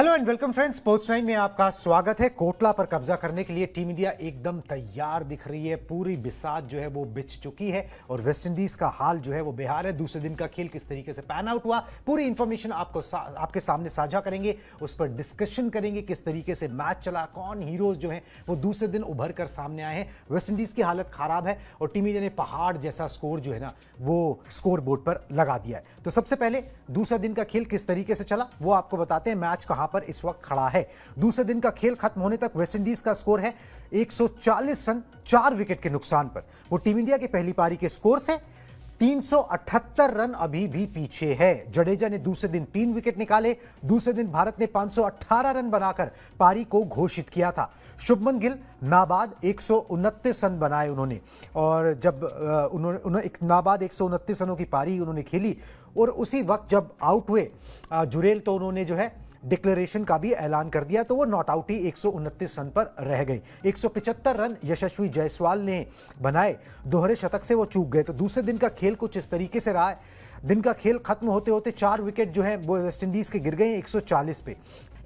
Hello and welcome friends, sports time में आपका स्वागत है। कोटला पर कब्जा करने के लिए टीम इंडिया एकदम तैयार दिख रही है। पूरी बिसात जो है वो बिछ चुकी है और वेस्ट इंडीज का हाल जो है वो बेहाल है। दूसरे दिन का खेल किस तरीके से पैन आउट हुआ, पूरी इंफॉर्मेशन आपके सामने साझा करेंगे, उस पर डिस्कशन करेंगे किस तरीके से मैच चला, कौन हीरोज जो है वो दूसरे दिन उभर कर सामने आए हैं। वेस्ट इंडीज की हालत खराब है और टीम इंडिया ने पहाड़ जैसा स्कोर जो है ना वो स्कोर बोर्ड पर लगा दिया है। तो सबसे पहले दूसरा दिन का खेल किस तरीके से चला वो आपको बताते हैं। मैच कहां पर इस वक्त खड़ा है। दूसरे दिन का खेल खत्म होने तक वेस्ट इंडीज का स्कोर है 140 रन 4 विकेट के नुकसान पर। वो टीम इंडिया के पहली पारी के स्कोर से 378 रन अभी भी पीछे है। जडेजा ने दूसरे दिन 3 विकेट निकाले। दूसरे दिन भारत ने 518 रन बनाकर पारी को घोषित किया था। शुभमन गिल नाबाद 129 रन बनाए उन्होंने, और जब उन्होंने एक नाबाद 129 रनों की पारी उन्होंने खेली और उसी वक्त जब आउट हुए जुरेल तो उन्होंने जो है डिक्लेरेशन का भी ऐलान कर दिया, तो वो नॉट आउट ही 129 रन पर रह गए। 175 रन यशस्वी जायसवाल ने बनाए, दोहरे शतक से वो चूक गए। तो दूसरे दिन का खेल कुछ इस तरीके से रहा है। दिन का खेल खत्म होते होते 4 विकेट जो है वो वेस्ट इंडीज के गिर गए 140 पे।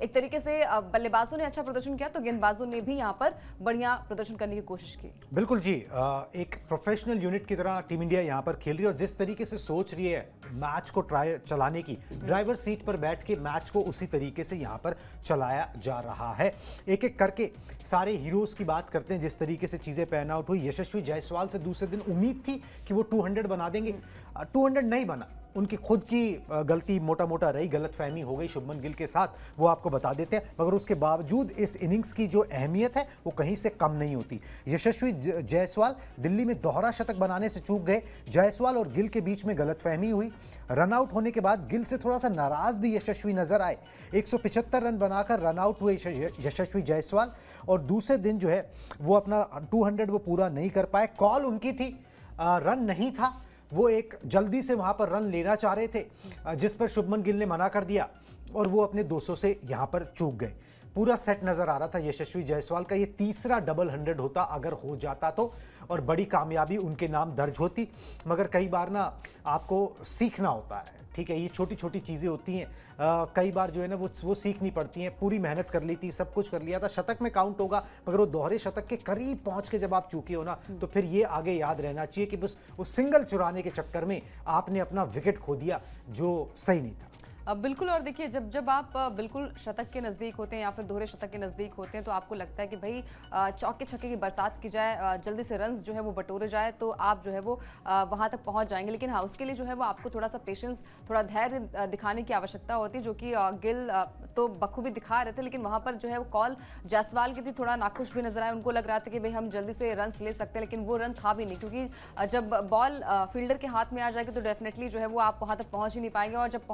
एक तरीके से बल्लेबाजों ने अच्छा प्रदर्शन किया तो गेंदबाजों ने भी यहाँ पर बढ़िया प्रदर्शन करने की कोशिश की। बिल्कुल जी, एक प्रोफेशनल यूनिट की तरह टीम इंडिया यहाँ पर खेल रही है और जिस तरीके से सोच रही है मैच को ट्राई चलाने की, ड्राइवर सीट पर बैठ के मैच को उसी तरीके से यहाँ पर चलाया जा रहा है। एक एक करके सारे हीरोज की बात करते हैं जिस तरीके से चीजें पैन आउट हुई। यशस्वी जायसवाल से दूसरे दिन उम्मीद थी कि वो 200 बना देंगे, 200 नहीं बना। उनकी खुद की गलती मोटा मोटा रही, गलतफहमी हो गई शुभमन गिल के साथ, वो आपको बता देते हैं। मगर उसके बावजूद इस इनिंग्स की जो अहमियत है वो कहीं से कम नहीं होती। यशस्वी जायसवाल दिल्ली में दोहरा शतक बनाने से चूक गए। जायसवाल और गिल के बीच में गलतफहमी हुई। रनआउट होने के बाद गिल से थोड़ा सा नाराज भी यशस्वी नजर आए। 175 रन बनाकर रनआउट हुए यशस्वी जायसवाल और दूसरे दिन जो है वो अपना 200 वो पूरा नहीं कर पाए। कॉल उनकी थी, रन नहीं था। वो एक जल्दी से वहां पर रन लेना चाह रहे थे जिस पर शुभमन गिल ने मना कर दिया और वो अपने 200 से यहां पर चूक गए। पूरा सेट नजर आ रहा था यशस्वी जायसवाल का। ये तीसरा डबल 100 होता अगर हो जाता तो, और बड़ी कामयाबी उनके नाम दर्ज होती। मगर कई बार ना आपको सीखना होता है, ठीक है, ये छोटी छोटी चीज़ें होती हैं। कई बार जो है ना वो सीखनी पड़ती हैं। पूरी मेहनत कर ली थी, सब कुछ कर लिया था, शतक में काउंट होगा, मगर वो दोहरे शतक के करीब पहुंच के जब आप चूके हो ना तो फिर ये आगे याद रहना चाहिए कि बस वो सिंगल चुराने के चक्कर में आपने अपना विकेट खो दिया जो सही नहीं था। बिल्कुल। और देखिए जब आप बिल्कुल शतक के नज़दीक होते हैं या फिर दोहरे शतक के नज़दीक होते हैं तो आपको लगता है कि भाई चौके छक्के की बरसात की जाए, जल्दी से रन्स जो है वो बटोरे जाए तो आप जो है वो वहाँ तक पहुँच जाएंगे। लेकिन हाँ, उसके लिए जो है वो आपको थोड़ा सा पेशेंस, थोड़ा धैर्य दिखाने की आवश्यकता होती है, जो कि गिल तो बखूबी दिखा रहे थे। लेकिन वहाँ पर जो है वो कॉल जायसवाल की थी, थोड़ा नाखुश भी नजर आया। उनको लग रहा था कि भाई हम जल्दी से रन्स ले सकते हैं, लेकिन वो रन था भी नहीं, क्योंकि जब बॉल फील्डर के हाथ में आ जाएगी तो डेफिनेटली जो है वो आप वहाँ तक पहुँच ही नहीं पाएंगे। और जब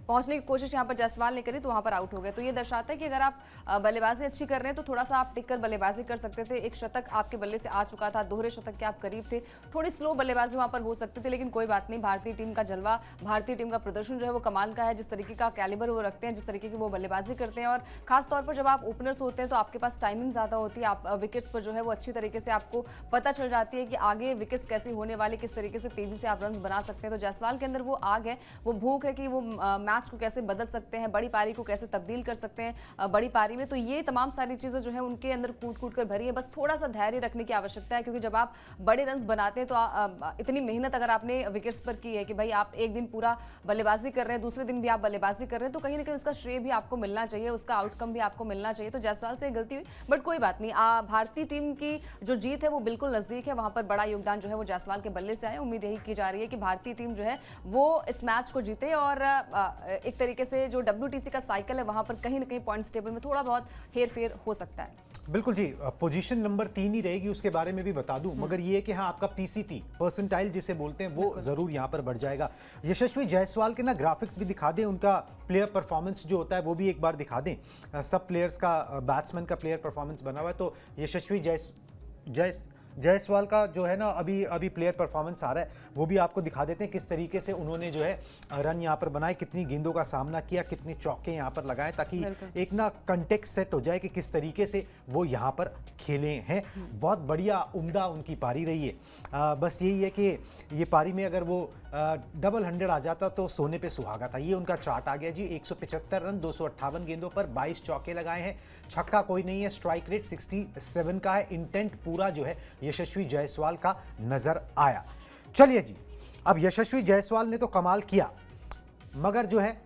पहुंचने की कोशिश यहाँ पर जायसवाल ने करी तो वहां पर आउट हो गए। तो ये दर्शाता है कि अगर आप बल्लेबाजी अच्छी कर रहे हैं तो थोड़ा सा आप टिककर बल्लेबाजी कर सकते थे। एक शतक आपके बल्ले से आ चुका था, दोहरे शतक के आप करीब थे, थोड़ी स्लो बल्लेबाजी वहां पर हो सकती थी, लेकिन कोई बात नहीं। भारतीय टीम का जलवा, भारतीय टीम का प्रदर्शन जो है वो कमाल का है। जिस तरीके का कैलिबर वो रखते हैं, जिस तरीके की वो बल्लेबाजी करते हैं, और खासतौर पर जब आप ओपनर्स होते हैं तो आपके पास टाइमिंग ज्यादा होती है। आप विकेट्स पर जो है वो अच्छी तरीके से आपको पता चल जाती है कि आगे विकेट्स कैसी होने वाली, किस तरीके से तेजी से आप रन बना सकते हैं। तो जायसवाल के अंदर वो आग है, वो भूख है कि वो मैच को कैसे बदल सकते हैं, बड़ी पारी को कैसे तब्दील कर सकते हैं बड़ी पारी में। तो ये तमाम सारी चीजें जो है उनके अंदर कूट कर भरी है। बस थोड़ा सा धैर्य रखने की आवश्यकता है, क्योंकि जब आप बड़े रन्स बनाते हैं तो इतनी मेहनत अगर आपने विकेट्स पर की है कि भाई आप एक दिन पूरा बल्लेबाजी कर रहे हैं, दूसरे दिन भी आप बल्लेबाजी कर रहे हैं, तो कहीं ना कहीं उसका श्रेय भी आपको मिलना चाहिए, उसका आउटकम भी आपको मिलना चाहिए। तो जायसवाल से गलती हुई, बट कोई बात नहीं। भारतीय टीम की जो जीत है वो बिल्कुल नजदीक है। वहां पर बड़ा योगदान जो है वो जायसवाल के बल्ले से आए। उम्मीद यही की जा रही है कि भारतीय टीम जो है वो इस मैच को जीते और एक तरीके से जो WTC का साइकिल है वहां पर कहीं ना कहीं पॉइंट्स टेबल में थोड़ा बहुत हेरफेर हो सकता है। बिल्कुल जी, पोजीशन नंबर 3 ही रहेगी, उसके बारे में भी बता दूं। मगर ये कि हाँ, आपका PCT परसेंटाइल जिसे बोलते हैं वो जरूर यहाँ पर बढ़ जाएगा। यशस्वी जायसवाल के ना ग्राफिक्स भी दिखा दें, उनका प्लेयर परफॉर्मेंस जो होता है वो भी एक बार दिखा दें। सब प्लेयर्स का, बैट्समैन का प्लेयर परफॉर्मेंस बना हुआ है। तो यशस्वी जायसवाल का जो है ना अभी अभी प्लेयर परफॉर्मेंस आ रहा है, वो भी आपको दिखा देते हैं किस तरीके से उन्होंने जो है रन यहाँ पर बनाए, कितनी गेंदों का सामना किया, कितने चौके यहाँ पर लगाए, ताकि एक ना कंटेक्स्ट सेट हो जाए कि किस तरीके से वो यहाँ पर खेले हैं। बहुत बढ़िया उम्दा उनकी पारी रही है। बस यही है कि ये पारी में अगर वो डबल 100 आ जाता तो सोने पे सुहागा था। ये उनका चार्ट आ गया जी, 175 रन 258 गेंदों पर 22 चौके लगाए हैं, छक्का कोई नहीं है, स्ट्राइक रेट 67 का है, इंटेंट पूरा जो है यशस्वी जायसवाल का नजर आया। चलिए जी, अब यशस्वी जायसवाल ने तो कमाल किया, मगर जो है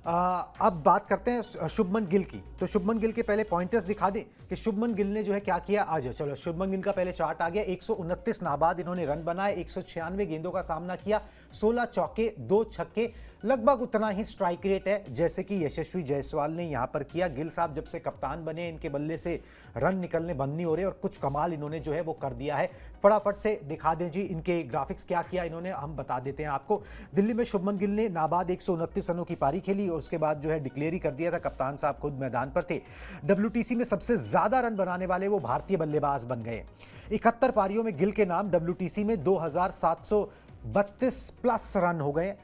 अब बात करते हैं शुभमन गिल की। तो शुभमन गिल के पहले पॉइंटर्स दिखा दें कि शुभमन गिल ने जो है क्या किया आज। चलो शुभमन गिल का पहले चार्ट आ गया, 129 नाबाद इन्होंने रन बनाए, 196 गेंदों का सामना किया, 16 चौके 2 छक्के, लगभग उतना ही स्ट्राइक रेट है जैसे कि यशस्वी जायसवाल ने यहां पर किया। गिल साहब जब से कप्तान बने इनके बल्ले से रन निकलने बंद नहीं हो रहे और कुछ कमाल इन्होंने जो है वो कर दिया है। फटाफट से दिखा दें जी इनके ग्राफिक्स क्या किया इन्होंने, हम बता देते हैं आपको। दिल्ली में शुभमन गिल ने नाबाद 129 रनों की पारी खेली और उसके बाद जो है डिक्लेयर ही कर दिया था, कप्तान साहब खुद मैदान पर थे। WTC में सबसे ज्यादा रन बनाने वाले वो भारतीय बल्लेबाज बन गए। 71 पारियों में गिल के नाम WTC में 2732 प्लस रन हो गए।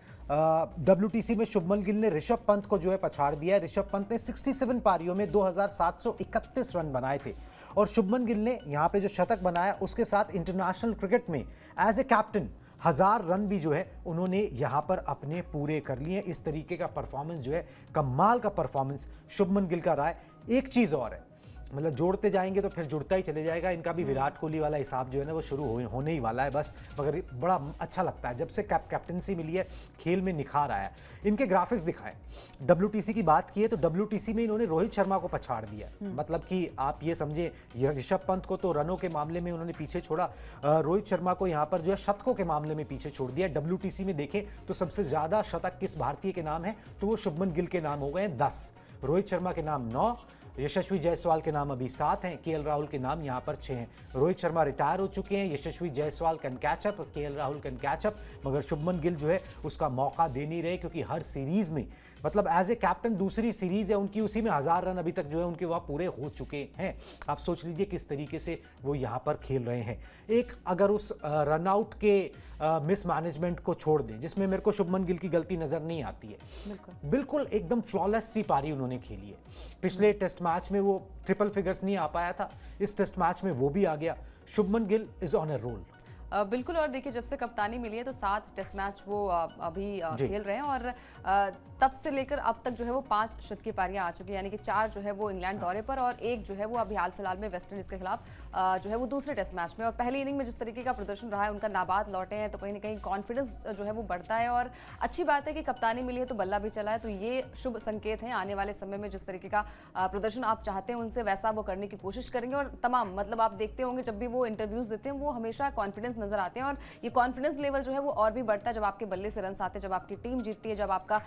WTC में शुभमन गिल ने ऋषभ पंत को जो है पछाड़ दिया है। ऋषभ पंत ने 67 पारियों में 2731 रन बनाए थे और शुभमन गिल ने यहां पे जो शतक बनाया उसके साथ इंटरनेशनल क्रिकेट में एज ए कैप्टन 1000 रन भी जो है उन्होंने यहां पर अपने पूरे कर लिए। इस तरीके का परफॉर्मेंस जो है, कमाल का परफॉर्मेंस शुभमन गिल का रहा है। एक चीज और है, मतलब जोड़ते जाएंगे तो फिर जुड़ता ही चले जाएगा। इनका भी विराट कोहली वाला हिसाब जो है ना वो शुरू होने ही वाला है बस। मगर बड़ा अच्छा लगता है जब से कैप्टनसी मिली है, खेल में निखार आया। इनके ग्राफिक्स दिखाएं। WTC की बात की है तो WTC में इन्होंने रोहित शर्मा को पछाड़ दिया, मतलब कि आप ये समझे ऋषभ पंत को तो रनों के मामले में उन्होंने पीछे छोड़ा, रोहित शर्मा को यहाँ पर जो है शतकों के मामले में पीछे छोड़ दिया। WTC में देखें तो सबसे ज्यादा शतक किस भारतीय के नाम है तो वो शुभमन गिल के नाम हो गए 10, रोहित शर्मा के नाम 9, यशस्वी जायसवाल के नाम अभी 7 हैं, KL राहुल के नाम यहां पर 6 हैं। रोहित शर्मा रिटायर हो चुके हैं, Yashasvi Jaiswal can catch up, KL Rahul can catch up, मगर शुभमन गिल जो है उसका मौका दे नहीं रहे क्योंकि हर सीरीज में, मतलब एज ए कैप्टन दूसरी सीरीज है उनकी, उसी में 1000 रन अभी तक जो है उनके वहां पूरे हो चुके हैं। आप सोच लीजिए किस तरीके से वो यहां पर खेल रहे हैं। एक अगर उस रनआउट के मिसमैनेजमेंट को छोड़ दें जिसमें मेरे को शुभमन गिल की गलती नजर नहीं आती है, बिल्कुल एकदम फ्लॉलेस सी पारी उन्होंने खेली है। पिछले टेस्ट मैच में वो ट्रिपल फिगर्स नहीं आ पाया था, इस टेस्ट मैच में वो भी आ गया। Shubman Gill is on a roll. बिल्कुल, और देखिए जब से कप्तानी मिली है तो 7 टेस्ट मैच वो अभी खेल रहे हैं और तब से लेकर अब तक जो है वो 5 शतकीय पारियां आ चुकी हैं, यानी कि 4 जो है वो इंग्लैंड दौरे पर और 1 जो है वो अभी हाल फिलहाल में वेस्ट इंडीज के खिलाफ जो है वो दूसरे टेस्ट मैच में। और पहली इनिंग में जिस तरीके का प्रदर्शन रहा है, उनका नाबाद लौटे हैं तो कहीं ना कहीं कॉन्फिडेंस जो है वो बढ़ता है और अच्छी बात है कि कप्तानी मिली है तो बल्ला भी चला है, तो ये शुभ संकेत है। आने वाले समय में जिस तरीके का प्रदर्शन आप चाहते हैं उनसे वैसा वो करने की कोशिश करेंगे और तमाम, मतलब आप देखते होंगे जब भी वो इंटरव्यूज देते हैं वो हमेशा कॉन्फिडेंस नजर आते हैं और ये कॉन्फिडेंस लेवल जो है वो और भी बढ़ता है जब आपके बल्ले से रन आते हैं, जब आपकी टीम जीतती है, जब आपका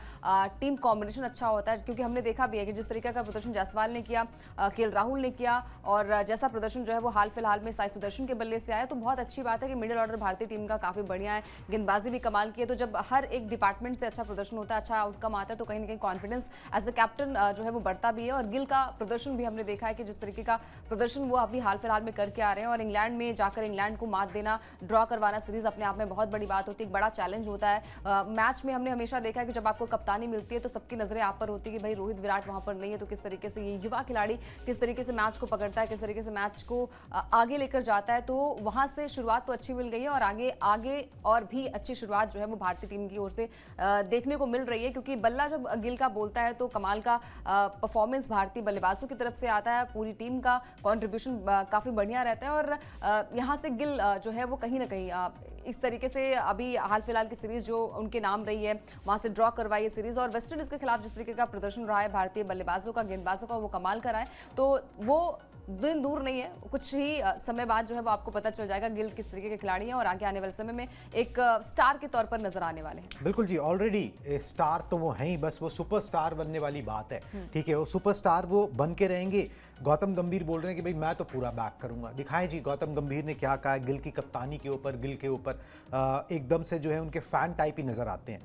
टीम कॉम्बिनेशन अच्छा होता है। क्योंकि हमने देखा भी है कि जिस तरीके का प्रदर्शन जायसवाल ने किया, KL राहुल ने किया और जैसा प्रदर्शन जो है वो हाल फिलहाल में साई सुदर्शन के बल्ले से आया, तो बहुत अच्छी बात है कि मिडिल ऑर्डर भारतीय टीम का काफी बढ़िया है, गेंदबाजी भी कमाल की है। तो जब हर एक डिपार्टमेंट से अच्छा प्रदर्शन होता है, अच्छा आउटकम आता है, तो कहीं ना कहीं कॉन्फिडेंस एज अ कैप्टन जो है वो बढ़ता भी है। और गिल का प्रदर्शन भी हमने देखा है कि जिस तरीके का प्रदर्शन वो अभी हाल फिलहाल में करके आ रहे हैं और इंग्लैंड में जाकर इंग्लैंड को मात देना, ड्रॉ करवाना सीरीज अपने आप में बहुत बड़ी बात होती है, एक बड़ा चैलेंज होता है। मैच में हमने हमेशा देखा है कि जब आपको कप्तानी मिलती है तो सबकी नजरें आप पर होती है कि भाई रोहित विराट वहां पर नहीं है, तो किस तरीके से ये युवा खिलाड़ी किस तरीके से मैच को पकड़ता है, किस तरीके से मैच को आगे लेकर जाता है। तो वहां से शुरुआत तो अच्छी मिल गई है और आगे और भी अच्छी शुरुआत जो है वो भारतीय टीम की ओर से देखने को मिल रही है, क्योंकि बल्ला जब गिल का बोलता है तो कमाल का परफॉर्मेंस भारतीय बल्लेबाजों की तरफ से आता है, पूरी टीम का कॉन्ट्रीब्यूशन काफी बढ़िया रहता है और यहाँ से गिल जो है वो कहीं ना कहीं इस तरीके से अभी हाल फिलहाल की सीरीज जो उनके नाम रही है वहां से ड्रॉ करवाई है सीरीज और वेस्ट इंडीज के खिलाफ जिस तरीके का प्रदर्शन रहा है भारतीय बल्लेबाजों का, गेंदबाजों का, वो कमाल करा है। तो वो दिन दूर नहीं है, कुछ ही समय बाद जो है वो आपको पता चल जाएगा गिल किस तरीके के खिलाड़ी हैं और आगे आने वाले समय में एक स्टार के तौर पर नजर आने वाले हैं। बिल्कुल जी, ऑलरेडी स्टार तो वो हैं ही, बस वो सुपरस्टार बनने वाली बात है। ठीक है, वो सुपरस्टार वो बन के रहेंगे गौतम गंभीर बोल रहे हैं कि भाई मैं तो पूरा बैक करूंगा। दिखाएं जी गौतम गंभीर ने क्या कहा है गिल की कप्तानी के ऊपर, गिल के ऊपर एकदम से जो है उनके फैन टाइप ही नजर आते हैं।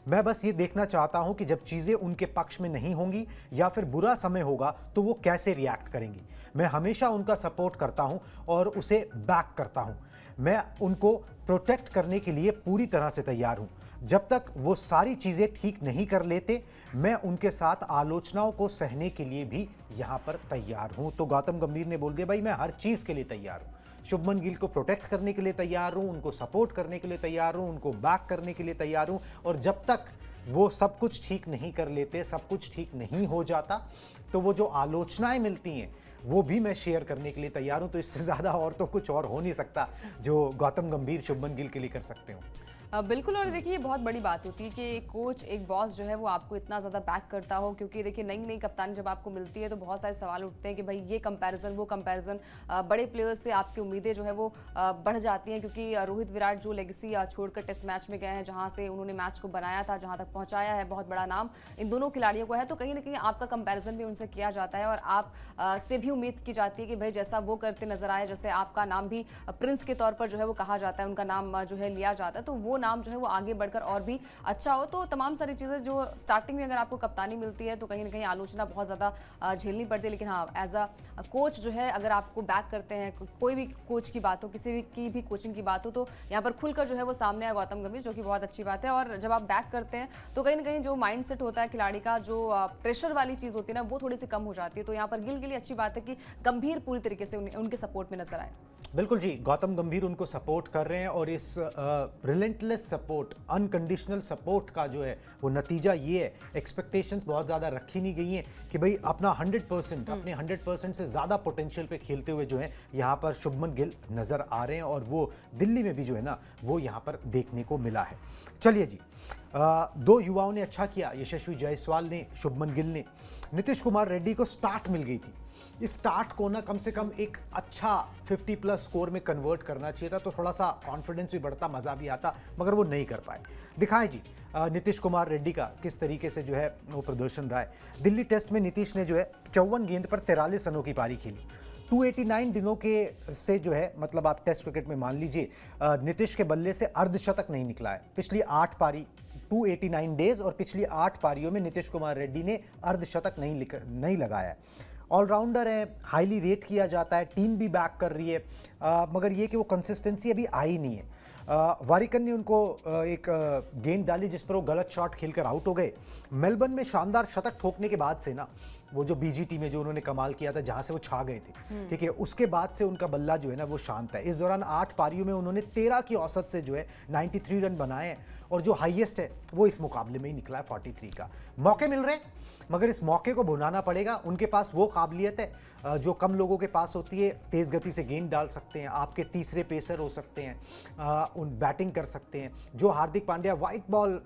मैं बस ये देखना चाहता हूं कि जब चीजें उनके पक्ष में नहीं होंगी या फिर बुरा समय होगा तो वो कैसे रिएक्ट करेंगी। मैं हमेशा उनका सपोर्ट करता हूं और उसे बैक करता हूं। मैं उनको प्रोटेक्ट करने के लिए पूरी तरह से तैयार हूं। जब तक वो सारी चीजें ठीक नहीं कर लेते मैं उनके साथ आलोचनाओं को सहने के लिए भी यहां पर तैयार हूं। तो गौतम गंभीर ने बोल दिया भाई मैं हर चीज के लिए तैयार हूं। शुभमन गिल को प्रोटेक्ट करने के लिए तैयार हूं, उनको सपोर्ट करने के लिए तैयार हूं, उनको बैक करने के लिए तैयार हूं। और जब तक वो सब कुछ ठीक नहीं कर लेते, सब कुछ ठीक नहीं हो जाता, तो वो जो आलोचनाएं मिलती हैं वो भी मैं शेयर करने के लिए तैयार हूं। तो इससे ज्यादा और तो कुछ और हो नहीं सकता जो गौतम गंभीर शुभमन गिल के लिए कर सकते हो। बिल्कुल। और देखिए ये बहुत बड़ी बात होती है कि एक कोच, एक बॉस जो है वो आपको इतना ज़्यादा बैक करता हो, क्योंकि देखिए नई नई कप्तानी जब आपको मिलती है तो बहुत सारे सवाल उठते हैं कि भाई ये कंपैरिजन, वो कंपैरिजन, बड़े प्लेयर्स से आपकी उम्मीदें जो है वो बढ़ जाती हैं, क्योंकि रोहित विराट जो लेगेसी छोड़कर टेस्ट मैच में गए हैं, जहाँ से उन्होंने मैच को बनाया था, जहाँ तक पहुँचाया है, बहुत बड़ा नाम इन दोनों खिलाड़ियों को है। तो कहीं ना कहीं आपका कंपेरिजन भी उनसे किया जाता है और आप से भी उम्मीद की जाती है कि भाई जैसा वो करते नजर आए, जैसे आपका नाम भी प्रिंस के तौर पर जो है वो कहा जाता है, उनका नाम जो है लिया जाता है, तो वो नाम जो है वो आगे बढ़कर और भी अच्छा हो। तो तमाम सारी चीज़ें जो स्टार्टिंग में अगर आपको कप्तानी मिलती है तो कहीं ना कहीं आलोचना बहुत ज़्यादा झेलनी पड़ती है, लेकिन हाँ एज अ कोच जो है अगर आपको बैक करते हैं, कोई भी कोच की बात हो, किसी भी की भी कोचिंग की बात हो, तो यहाँ पर खुलकर जो है वो सामने आया गौतम गंभीर, जो कि बहुत अच्छी बात है। और जब आप बैक करते हैं तो कहीं ना कहीं जो माइंड सेट होता है खिलाड़ी का, जो प्रेशर वाली चीज़ होती है ना, वो थोड़ी सी कम हो जाती है। तो यहाँ पर गिल के लिए अच्छी बात है कि गंभीर पूरी तरीके से उनके सपोर्ट में नजर आए। बिल्कुल जी, गौतम गंभीर उनको सपोर्ट कर रहे हैं और इस रिलेंटलेस सपोर्ट, अनकंडीशनल सपोर्ट का जो है वो नतीजा ये है, एक्सपेक्टेशंस बहुत ज़्यादा रखी नहीं गई हैं कि भाई अपना 100%, अपने 100% से ज़्यादा पोटेंशियल पे खेलते हुए जो है यहाँ पर शुभमन गिल नज़र आ रहे हैं और वो दिल्ली में भी जो है ना वो यहाँ पर देखने को मिला है। चलिए जी, दो युवाओं ने अच्छा किया, यशस्वी जायसवाल ने, शुभमन गिल ने। नीतीश कुमार रेड्डी को स्टार्ट मिल गई थी, इस स्टार्ट को ना कम से कम एक अच्छा 50+ स्कोर में कन्वर्ट करना चाहिए था, तो थोड़ा सा कॉन्फिडेंस भी बढ़ता, मज़ा भी आता, मगर वो नहीं कर पाए। दिखाएं जी नीतीश कुमार रेड्डी का किस तरीके से जो है वो प्रदर्शन रहा है। दिल्ली टेस्ट में नीतीश ने जो है 54 गेंद पर 43 रनों की पारी खेली। 289 दिनों के से जो है मतलब आप टेस्ट क्रिकेट में मान लीजिए नीतीश के बल्ले से अर्धशतक नहीं निकला है। पिछली 8 पारी, 289 डेज और पिछली 8 पारियों में नीतीश कुमार रेड्डी ने अर्धशतक नहीं लगाया है। ऑलराउंडर है, हाईली रेट किया जाता है, टीम भी बैक कर रही है, मगर ये कि वो कंसिस्टेंसी अभी आई नहीं है। वारिकर ने उनको एक गेंद डाली जिस पर वो गलत शॉट खेलकर आउट हो गए। मेलबर्न में शानदार शतक ठोकने के बाद से ना वो जो बीजीटी में जो उन्होंने कमाल किया था, जहां से वो छा गए थे, ठीक है, उसके बाद से उनका बल्ला जो है ना वो शांत है। इस दौरान 8 पारियों में उन्होंने 13 की औसत से जो है 93 रन बनाए हैं और जो हाईएस्ट है वो इस मुकाबले में ही निकला है 43 का। मौके मिल रहे हैं मगर इस मौके को भुनाना पड़ेगा। उनके पास वो काबिलियत है जो कम लोगों के पास होती है, तेज़ गति से गेंद डाल सकते हैं, आपके तीसरे पेसर हो सकते हैं, उन बैटिंग कर सकते हैं। जो Hardik Pandya white ball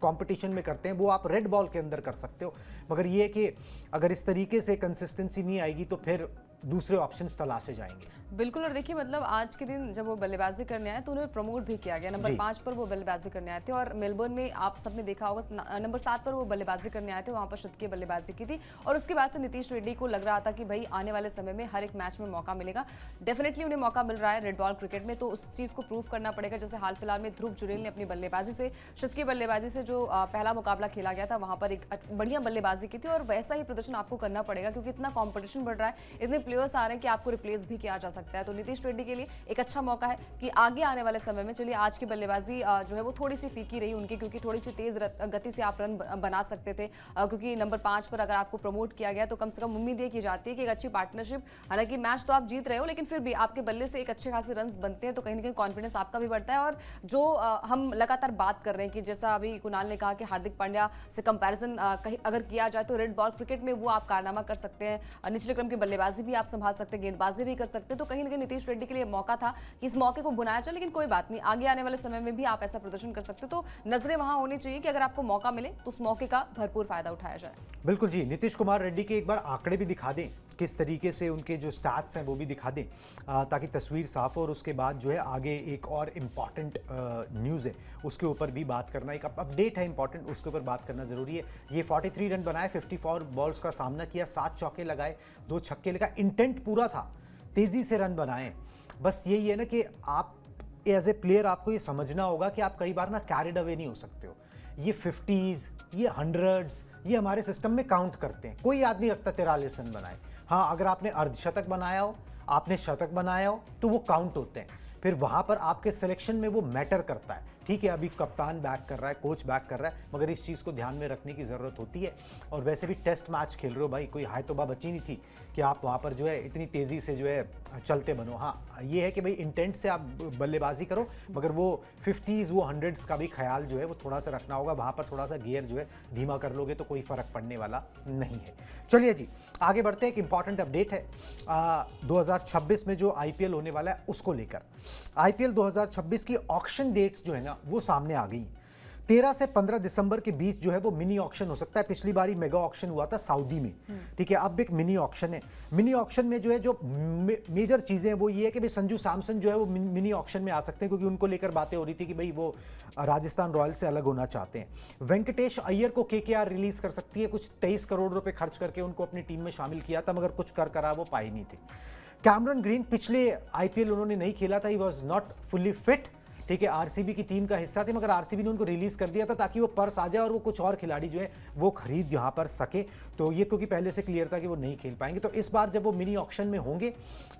competition में करते हैं वो आप रेड बॉल के अंदर कर सकते हो, मगर ये कि अगर इस तरीके से कंसिस्टेंसी नहीं आएगी तो फिर दूसरे ऑप्शंस तलाशे जाएंगे। बिल्कुल। और देखिए मतलब आज के दिन जब वो बल्लेबाजी करने आए तो उन्हें प्रमोट भी किया गया, नंबर 5 पर वो बल्लेबाजी करने आए थे और मेलबर्न में आप सबने देखा होगा नंबर 7 पर वो बल्लेबाजी करने आए थे, वहाँ पर शतकीय बल्लेबाजी की थी। और उसके बाद से नीतीश रेड्डी को लग रहा था कि भाई आने वाले समय में हर एक मैच में मौका मिलेगा, डेफिनेटली उन्हें मौका मिल रहा है रेड बॉल क्रिकेट में, तो उस चीज़ को प्रूव करना पड़ेगा। जैसे हाल फिलहाल में ध्रुव जुरेल ने अपनी बल्लेबाजी से, शतकीय बल्लेबाजी से जो पहला मुकाबला खेला गया था वहाँ पर एक बढ़िया बल्लेबाजी की थी और वैसा ही प्रदर्शन आपको करना पड़ेगा, क्योंकि इतना कॉम्पिटिशन बढ़ रहा है, इतने प्लेयर्स आ रहे हैं कि आपको रिप्लेस भी किया जा सकता है। तो नीतीश रेड्डी के लिए एक अच्छा मौका है कि आगे आने वाले समय में, चलिए आज की बल्लेबाजी जो है वो थोड़ी सी फीकी रही उनकी, क्योंकि थोड़ी सी तेज गति से आप रन बना सकते थे, क्योंकि नंबर 5 पर अगर आपको प्रमोट किया गया तो कम से कम उम्मीद ये की जाती है कि एक अच्छी पार्टनरशिप, हालांकि मैच तो आप जीत रहे हो लेकिन फिर भी आपके बल्ले से एक अच्छे खासे रन बनते हैं, तो कहीं ना कहीं कॉन्फिडेंस आपका भी बढ़ता है। और जो हम लगातार बात कर रहे हैं कि जैसा अभी कुणाल ने कहा कि हार्दिक पांड्या से कंपैरिजन अगर किया जाए तो रेड बॉल क्रिकेट में वो आप कारनामा कर सकते हैं, निचले क्रम की बल्लेबाजी भी आप संभाल सकते हैं, गेंदबाजी भी कर सकते हैं, तो कहीं ना कहीं नीतीश रेड्डी के लिए मौका था कि इस मौके को बुनाया जाए, लेकिन कोई बात नहीं, आगे आने वाले समय में भी आप ऐसा प्रदर्शन कर सकते हो। तो नजरें वहां होनी चाहिए कि अगर आपको मौका मिले तो उस मौके का भरपूर फायदा उठाया जाए। बिल्कुल जी, नीतीश कुमार रेड्डी के एक बार आंकड़े भी दिखा दें, किस तरीके से उनके जो स्टैट्स हैं वो भी दिखा दें, ताकि तस्वीर साफ हो। और उसके बाद जो है आगे एक और इम्पॉर्टेंट न्यूज़ है, उसके ऊपर भी बात करना, एक अपडेट है इंपॉर्टेंट, उसके ऊपर बात करना ज़रूरी है। ये 43 रन बनाए, 54 बॉल्स का सामना किया, 7 चौके लगाए, 2 छक्के लगा, इंटेंट पूरा था, तेज़ी से रन बनाए। बस यही है ना कि आप एज ए प्लेयर आपको ये समझना होगा कि आप कई बार ना कैरिड अवे नहीं हो सकते हो। ये 50s, ये 100s, ये हमारे सिस्टम में काउंट करते हैं। कोई याद नहीं रखता 43 रन बनाए। हाँ, अगर आपने अर्धशतक बनाया हो, आपने शतक बनाया हो, तो वो काउंट होते हैं। फिर वहाँ पर आपके सिलेक्शन में वो मैटर करता है। ठीक है, अभी कप्तान बैक कर रहा है, कोच बैक कर रहा है, मगर इस चीज़ को ध्यान में रखने की ज़रूरत होती है। और वैसे भी टेस्ट मैच खेल रहे हो भाई, कोई हाय तौबा बची नहीं थी कि आप वहाँ पर जो है इतनी तेज़ी से जो है चलते बनो। हाँ, ये है कि भाई इंटेंट से आप बल्लेबाजी करो, मगर वो 50s वो 100s का भी ख्याल जो है वो थोड़ा सा रखना होगा। वहाँ पर थोड़ा सा गियर जो है धीमा कर लोगे तो कोई फ़र्क पड़ने वाला नहीं है। चलिए जी, आगे बढ़ते हैं। एक इंपॉर्टेंट अपडेट है 2026 में जो IPL होने वाला है उसको लेकर। IPL 2026 की ऑक्शन डेट्स जो है ना वो सामने आ गई। 13 से 15 दिसंबर के बीच जो है वो मिनी ऑक्शन हो सकता है। पिछली बारी मेगा ऑक्शन हुआ था सऊदी में, ठीक है, अब एक मिनी ऑक्शन है। मिनी ऑक्शन में जो है जो मेजर चीज़ें हैं वो ये है कि भाई संजू सैमसन जो है वो मिनी ऑक्शन में आ सकते हैं, क्योंकि उनको लेकर बातें हो रही थी कि भाई वो राजस्थान रॉयल्स से अलग होना चाहते हैं। वेंकटेश अय्यर को KKR रिलीज कर सकती है, कुछ 23 करोड़ रुपए खर्च करके उनको अपनी टीम में शामिल किया था, मगर कुछ कर करा वो पाए नहीं थे। कैमरन ग्रीन पिछले IPL उन्होंने नहीं खेला था, he was not fully fit, ठीक है, RCB की टीम का हिस्सा थे, मगर RCB ने उनको रिलीज कर दिया था ताकि वो पर्स आ जाए और वो कुछ और खिलाड़ी जो है वो खरीद यहाँ पर सके। तो ये क्योंकि पहले से क्लियर था कि वो नहीं खेल पाएंगे, तो इस बार जब वो मिनी ऑक्शन में होंगे,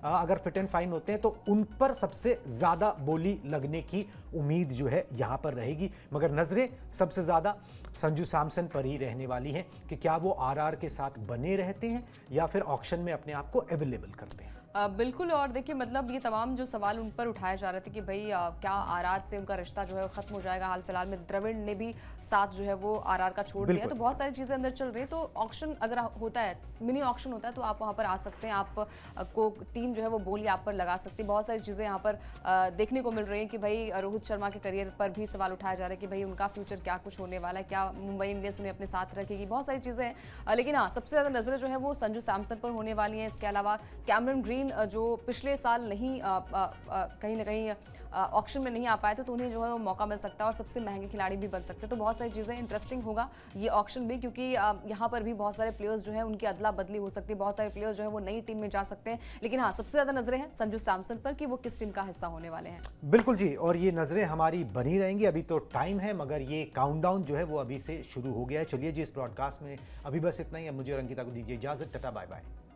अगर फिट एंड फाइन होते हैं तो उन पर सबसे ज़्यादा बोली लगने की उम्मीद जो है यहाँ पर रहेगी। मगर नज़रें सबसे ज़्यादा संजू सैमसन पर ही रहने वाली हैं कि क्या वो RR के साथ बने रहते हैं या फिर ऑक्शन में अपने आप को अवेलेबल करते हैं। बिल्कुल। और देखिए, मतलब ये तमाम जो सवाल उन पर उठाए जा रहे थे कि भाई क्या RR से उनका रिश्ता जो है वो खत्म हो जाएगा। हाल फिलहाल में द्रविड़ ने भी साथ जो है वो RR का छोड़ दिया, तो बहुत सारी चीज़ें अंदर चल रही है। तो ऑक्शन अगर होता है, मिनी ऑक्शन होता है, तो आप वहाँ पर आ सकते हैं, आप को टीम जो है वो बोली आप पर लगा सकती है। बहुत सारी चीज़ें यहाँ पर देखने को मिल रही हैं कि भाई रोहित शर्मा के करियर पर भी सवाल उठाया जा रहा है कि भाई उनका फ्यूचर क्या कुछ होने वाला है, क्या मुंबई इंडियंस उन्हें अपने साथ रखेगी, बहुत सारी चीज़ें हैं। लेकिन हाँ, सबसे ज़्यादा नजरें जो है वो संजू सैमसन पर होने वाली हैं। इसके अलावा कैमरन ग्रीन जो पिछले साल नहीं कहीं ना कहीं ऑक्शन में नहीं आ पाए थे, तो उन्हें जो है वो मौका मिल सकता है और सबसे महंगे खिलाड़ी भी बन सकते हैं। तो बहुत सारी चीज़ें इंटरेस्टिंग होगा ये ऑक्शन भी, क्योंकि यहाँ पर भी बहुत सारे प्लेयर्स जो है उनकी अदला बदली हो सकती है, बहुत सारे प्लेयर्स जो है वो नई टीम में जा सकते हैं। लेकिन हाँ, सबसे ज़्यादा नजरें हैं संजू सैमसन पर कि वो किस टीम का हिस्सा होने वाले हैं। बिल्कुल जी, और ये नज़रें हमारी बनी रहेंगी। अभी तो टाइम है, मगर ये काउंटडाउन जो है वो अभी से शुरू हो गया है। चलिए जी, इस ब्रॉडकास्ट में अभी बस इतना ही। अब मुझे और अंकिता को दीजिए इजाज़त। Tata bye bye.